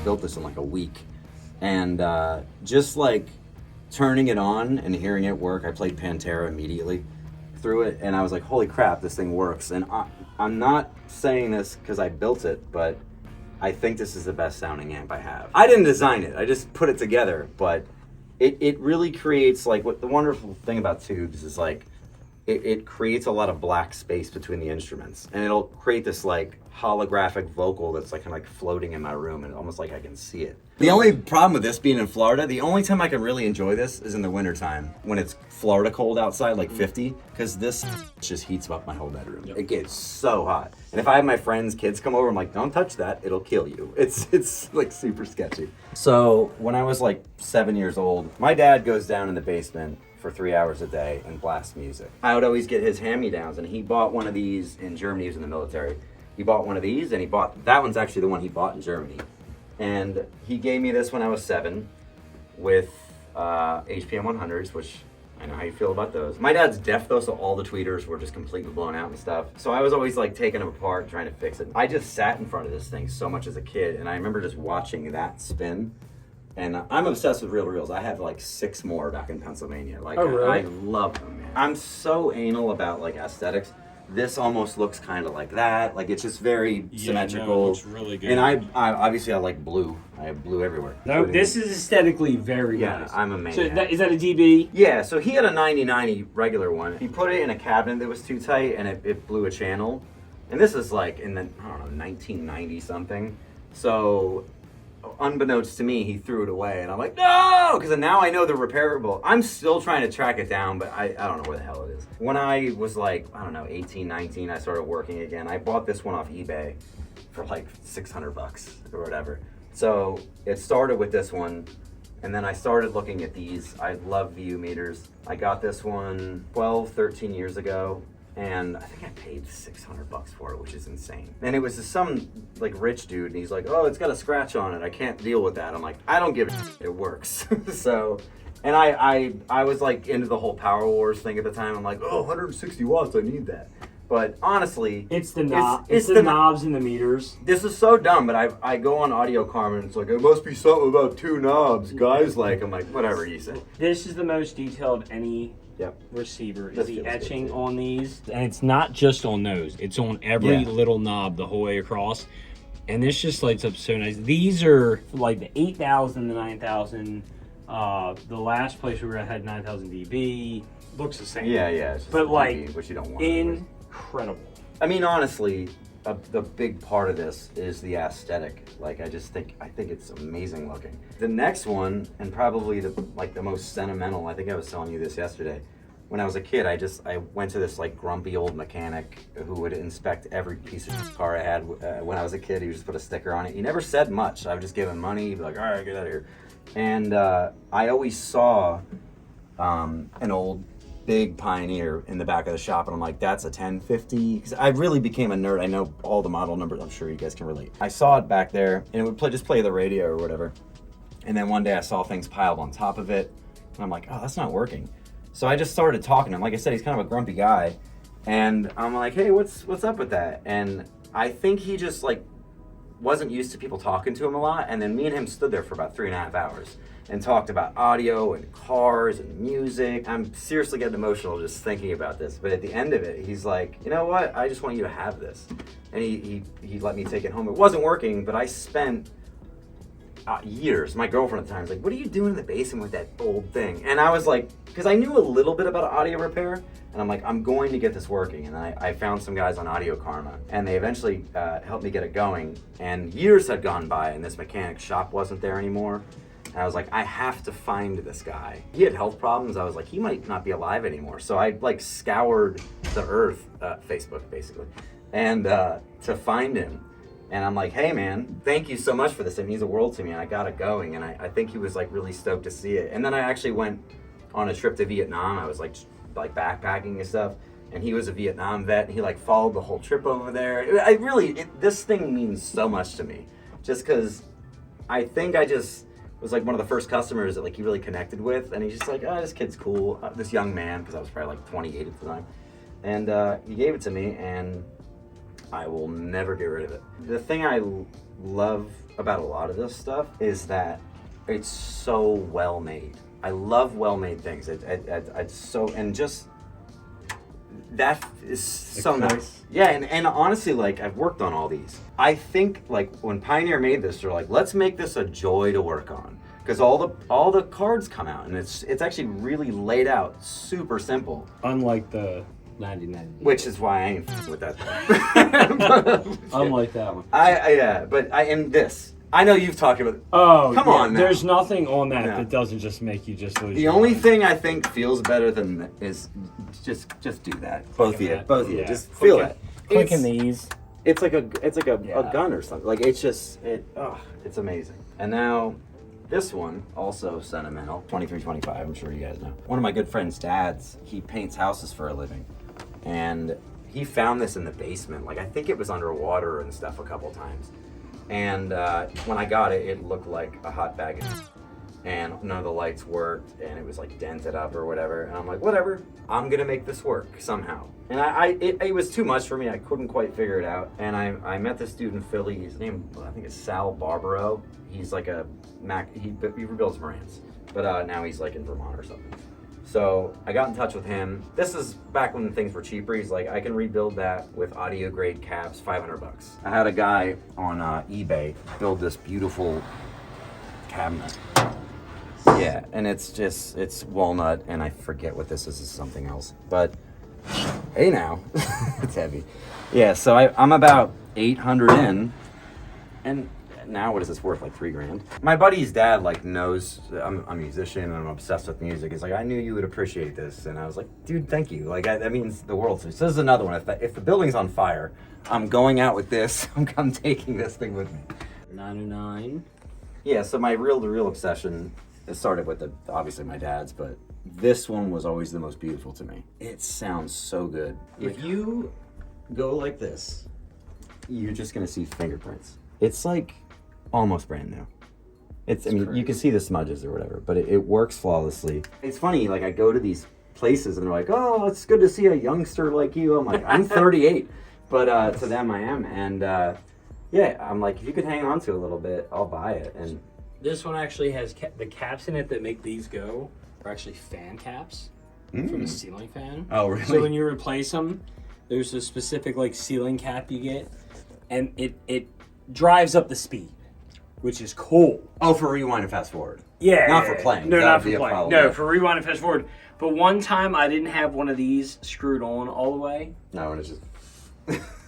built this in like a week. And just like turning it on and hearing it work, I played Pantera immediately through it, and I was like, holy crap, this thing works. And I'm not saying this because I built it, but I think this is the best sounding amp I have. I didn't design it, I just put it together, but it really creates, like, what the wonderful thing about tubes is, like, it creates a lot of black space between the instruments, and it'll create this like holographic vocal that's like kind of like floating in my room, and almost like I can see it. The only problem with this being in Florida, the only time I can really enjoy this is in the wintertime when it's Florida cold outside, like 50, because this just heats up my whole bedroom. Yep. It gets so hot. And if I have my friends' kids come over, I'm like, don't touch that, it'll kill you. It's like super sketchy. So when I was like 7 years old, my dad goes down in the basement for 3 hours a day and blast music. I would always get his hand-me-downs, and he bought one of these in Germany. He was in the military. He bought one of these, and he bought, that one's actually the one he bought in Germany. And he gave me this when I was 7 with HPM 100s, which I know how you feel about those. My dad's deaf though, so all the tweeters were just completely blown out and stuff. So I was always like taking them apart, trying to fix it. I just sat in front of this thing so much as a kid, and I remember just watching that spin. And I'm obsessed with reel-to-reels. I have like 6 more back in Pennsylvania. Like, oh, really? I love them, man. I'm so anal about like aesthetics. This almost looks kind of like that. Like, it's just very symmetrical. No, it looks really good. And I obviously I like blue. I have blue everywhere. No, this is aesthetically very nice. Yeah, I'm a maniac. So is that a DB? Yeah, so he had a 9090 regular one. He put it in a cabinet that was too tight, and it blew a channel. And this is like in the, I don't know, 1990 something. So unbeknownst to me, he threw it away, and I'm like, no, because now I know they're repairable. I'm still trying to track it down, but I don't know where the hell it is. When I was like, I don't know, 18, 19, I started working again. I bought this one off eBay for like $600 or whatever. So it started with this one, and then I started looking at these. I love VU meters. I got this one 12, 13 years ago. And I think I paid $600 for it, which is insane. And it was some like rich dude, and he's like, oh, it's got a scratch on it. I can't deal with that. I'm like, I don't give a shit. It works. So, and I was like into the whole Power Wars thing at the time. I'm like, oh, 160 watts, I need that. But honestly, it's the knob. It's the knobs and the meters. This is so dumb, but I go on Audio Karma, and it's like, it must be something about 2 knobs, guys. Like, I'm like, whatever you say. This is the most detailed any receiver. This the etching good, on these, and it's not just on those. It's on every little knob the whole way across, and this just lights up so nice. These are like the 8000, the 9000. The last place we were at had 9000 dB. Looks the same. Yeah, it's just but like dB, which you don't want. Incredible. I mean, honestly, the big part of this is the aesthetic. Like, I think it's amazing looking. The next one, and probably the most sentimental, I think I was telling you this yesterday. When I was a kid, I went to this like grumpy old mechanic who would inspect every piece of car I had. When I was a kid, he would just put a sticker on it. He never said much. I would just give him money. He'd be like, all right, get out of here. And I always saw an old big Pioneer in the back of the shop, and I'm like, that's a 1050. Because I really became a nerd. I know all the model numbers. I'm sure you guys can relate. I saw it back there, and it would just play the radio or whatever. And then one day I saw things piled on top of it, and I'm like, oh, that's not working. So I just started talking to him. Like I said, he's kind of a grumpy guy, and I'm like, hey, what's up with that? And I think he just like wasn't used to people talking to him a lot. And then me and him stood there for about 3.5 hours and talked about audio and cars and music. I'm seriously getting emotional just thinking about this. But at the end of it, he's like, you know what? I just want you to have this. And he let me take it home. It wasn't working, but I spent years. My girlfriend at the time was like, what are you doing in the basement with that old thing? And I was like, because I knew a little bit about audio repair, and I'm like, I'm going to get this working. And I found some guys on Audio Karma, and they eventually helped me get it going. And years had gone by, and this mechanic shop wasn't there anymore. And I was like, I have to find this guy. He had health problems. I was like, he might not be alive anymore. So I like scoured the earth, Facebook basically, and to find him. And I'm like, hey man, thank you so much for this. It means the world to me. And I got it going. And I think he was like really stoked to see it. And then I actually went on a trip to Vietnam. I was like backpacking and stuff. And he was a Vietnam vet. And he like followed the whole trip over there. This thing means so much to me. Just because I think I just was like one of the first customers that like he really connected with. And he's just like, oh, this kid's cool. This young man, because I was probably like 28 at the time. And he gave it to me, and I will never get rid of it. The thing I love about a lot of this stuff is that it's so well made. I love well made things. It's so, and just that is so nice. Yeah, and honestly, like, I've worked on all these. I think, like, when Pioneer made this, they're like, let's make this a joy to work on, because all the cards come out, and it's actually really laid out, super simple. Unlike the 99. Which is why I ain't with that thing. Unlike that one. And this. I know you've talked about it. Oh, come on now. There's nothing on that that doesn't just make you just lose. The only thing I think feels better than is just do that. Both of you. Just feel it. Clicking these. It's like a gun or something. Like, it's it's amazing. And now this one, also sentimental, 2325, I'm sure you guys know. One of my good friend's dads, he paints houses for a living. And he found this in the basement. Like, I think it was underwater and stuff a couple times. And when I got it, it looked like a hot bag of and none of the lights worked, and it was like dented up or whatever. And I'm like, whatever, I'm gonna make this work somehow. And it was too much for me. I couldn't quite figure it out. And I met this dude in Philly. His name, I think, is Sal Barbaro. He's like he rebuilds Marantz, but now he's like in Vermont or something. So I got in touch with him. This is back when things were cheaper. He's like, I can rebuild that with audio grade caps, $500. I had a guy on eBay build this beautiful cabinet. Yeah, and it's walnut, and I forget what this is. It's something else. But hey, now it's heavy. Yeah, so I'm about 800 in, and now what is this worth? Like $3,000. My buddy's dad like knows I'm a musician and I'm obsessed with music. He's like, I knew you would appreciate this, and I was like, dude, thank you. Like, that means the world to me. So this is another one. If the building's on fire, I'm going out with this. I'm taking this thing with me. 909. Yeah. So my reel-to-reel obsession, it started with obviously my dad's, but this one was always the most beautiful to me. It sounds so good. If you go like this, you're just gonna see fingerprints. It's like almost brand new. I mean, you can see the smudges or whatever, but it works flawlessly. It's funny, like, I go to these places and they're like, oh, it's good to see a youngster like you. I'm like, I'm 38, but to them I am. And yeah, I'm like, if you could hang on to it a little bit, I'll buy it. And this one actually has the caps in it that make these go are actually fan caps from a ceiling fan. Oh, really? So when you replace them, there's a specific like ceiling cap you get, and it drives up the speed, which is cool. Oh, for rewind and fast forward. Yeah. Not for playing. No, not for playing. Problem. No, for rewind and fast forward. But one time I didn't have one of these screwed on all the way. No, and it's just...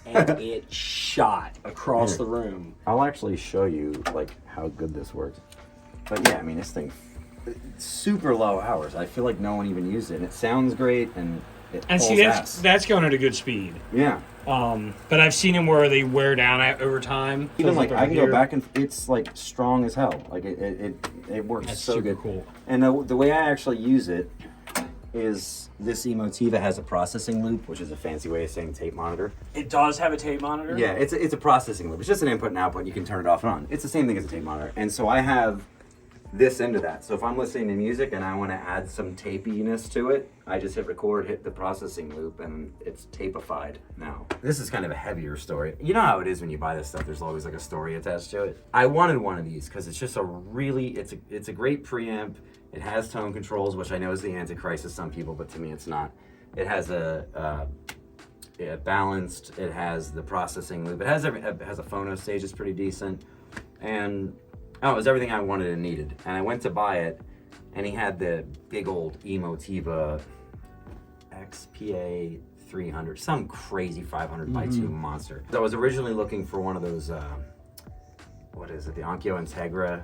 and it shot across the room. I'll actually show you like how good this works. But yeah, I mean, this thing, super low hours. I feel like no one even used it. And it sounds great, and it and see, that's going at a good speed. Yeah. But I've seen them where they wear down over time. Even like I can go back and it's like strong as hell. Like it works. That's so good. Cool. And the way I actually use it is this Emotiva has a processing loop, which is a fancy way of saying tape monitor. It does have a tape monitor? Yeah, it's a processing loop. It's just an input and output. You can turn it off and on. It's the same thing as a tape monitor. And so I have this into that. So if I'm listening to music and I want to add some tapiness to it, I just hit record, hit the processing loop, and it's tapified now. This is kind of a heavier story. You know how it is when you buy this stuff, there's always like a story attached to it. I wanted one of these because it's just it's a great preamp. It has tone controls, which I know is the antichrist to some people, but to me it's not. It has balanced, it has the processing loop, it has a phono stage, it's pretty decent, and it was everything I wanted and needed. And I went to buy it, and he had the big old Emotiva XSP-1, some crazy 500x2 monster. So I was originally looking for one of those, what is it, the Onkyo Integra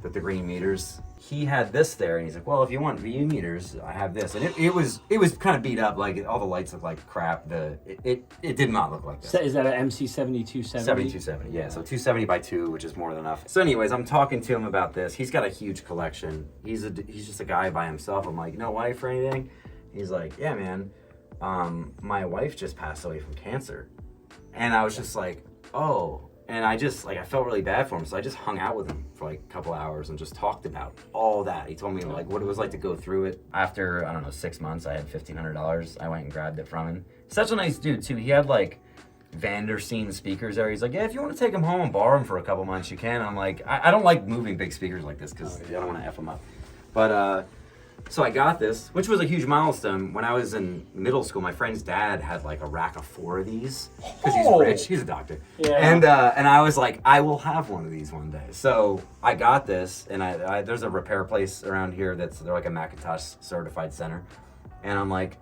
with the green meters. He had this there, and he's like, well, if you want VU meters, I have this. And it was kind of beat up, like all the lights look like crap. It did not look like this. Is that an MC7270? 7270, yeah. So 270x2, which is more than enough. So anyways, I'm talking to him about this. He's got a huge collection. He's just a guy by himself. I'm like, no wife or anything? He's like, yeah, man. My wife just passed away from cancer. And I was just like, oh. And I felt really bad for him, so I just hung out with him for like a couple hours and just talked about all that. He told me like what it was like to go through it. After, I don't know, 6 months, I had $1,500. I went and grabbed it from him. Such a nice dude too. He had like Vandersteen Speakers there. He's like, yeah, if you want to take them home and borrow them for a couple months, you can. I'm like, I don't like moving big speakers like this because I don't want to F them up. But, so I got this, which was a huge milestone. When I was in middle school, my friend's dad had like a rack of 4 of these because he's rich. He's a doctor. Yeah. And I was like, I will have one of these one day. So I got this, and I there's a repair place around here they're like a McIntosh certified center, and I'm like,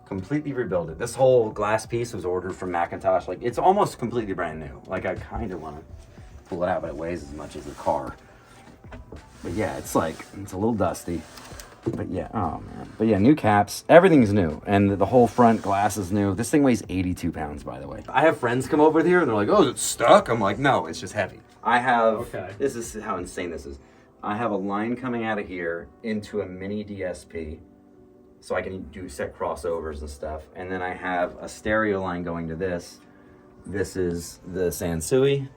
completely rebuild it. This whole glass piece was ordered from McIntosh. Like, it's almost completely brand new. Like, I kind of want to pull it out, but it weighs as much as a car. But yeah, it's a little dusty. But yeah, oh man. But yeah, new caps. Everything's new. And the whole front glass is new. This thing weighs 82 pounds, by the way. I have friends come over here and they're like, oh, is it stuck? I'm like, no, it's just heavy. I have, this is how insane this is. I have a line coming out of here into a mini DSP. So I can set crossovers and stuff. And then I have a stereo line going to this. This is the Sansui.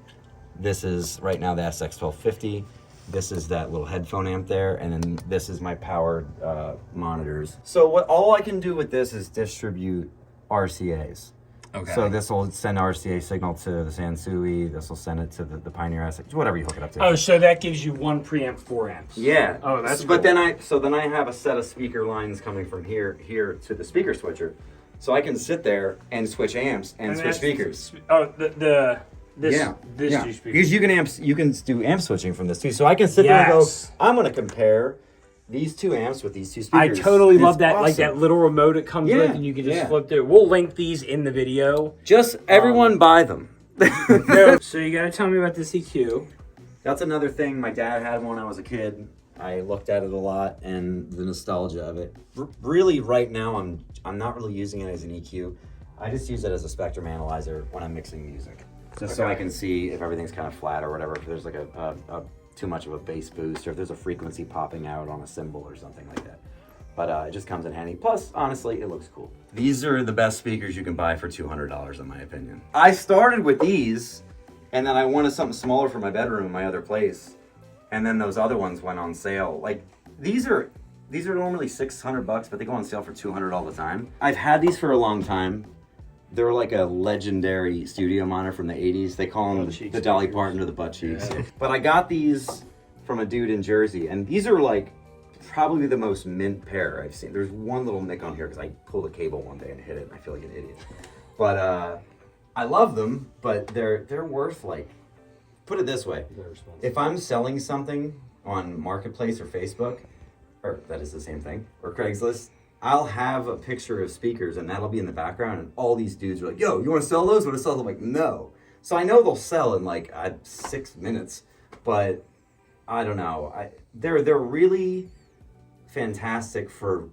This is right now the SX1250. This is that little headphone amp there, and then this is my powered monitors. So all I can do with this is distribute RCAs. Okay. So this will send RCA signal to the Sansui. This will send it to the Pioneer SX, whatever you hook it up to. Oh, so that gives you 1 preamp, 4 amps. Yeah. Oh, that's cool. But then I have a set of speaker lines coming from here to the speaker switcher, so I can sit there and switch amps and switch speakers. Oh, This two speakers. Because you can do amp switching from this too. So I can sit there and go, I'm going to compare these 2 amps with these 2 speakers. I totally love that, awesome. Like that little remote it comes with, and you can just flip through. We'll link these in the video. Just everyone buy them. So you got to tell me about this EQ. That's another thing. My dad had one when I was a kid. I looked at it a lot and the nostalgia of it. Really, right now, I'm not really using it as an EQ. I just use it as a spectrum analyzer when I'm mixing music. Just so I can see if everything's kind of flat or whatever, if there's like a too much of a bass boost, or if there's a frequency popping out on a cymbal or something like that. But it just comes in handy. Plus, honestly, it looks cool. These are the best speakers you can buy for $200, in my opinion. I started with these, and then I wanted something smaller for my bedroom in my other place, and then those other ones went on sale. Like, these are normally $600, but they go on sale for $200 all the time. I've had these for a long time. They're like a legendary studio monitor from the 80s. They call them the Dolly Parton or the butt cheeks. Yeah. But I got these from a dude in Jersey, and these are like probably the most mint pair I've seen. There's one little nick on here because I pulled a cable one day and hit it, and I feel like an idiot. But I love them, but they're worth, like, put it this way. If I'm selling something on Marketplace or Facebook, or that is the same thing, or Craigslist, I'll have a picture of speakers and that'll be in the background, and all these dudes are like, yo, you want to sell those? Want to sell them? I'm like, no. So I know they'll sell in like 6 minutes, but I don't know. They're really fantastic for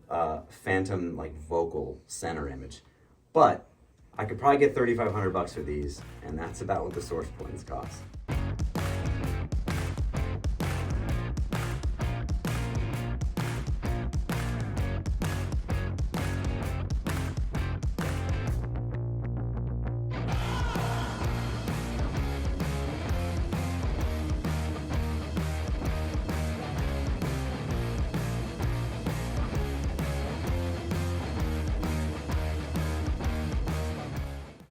phantom like vocal center image, but I could probably get $3,500 for these, and that's about what the source points cost.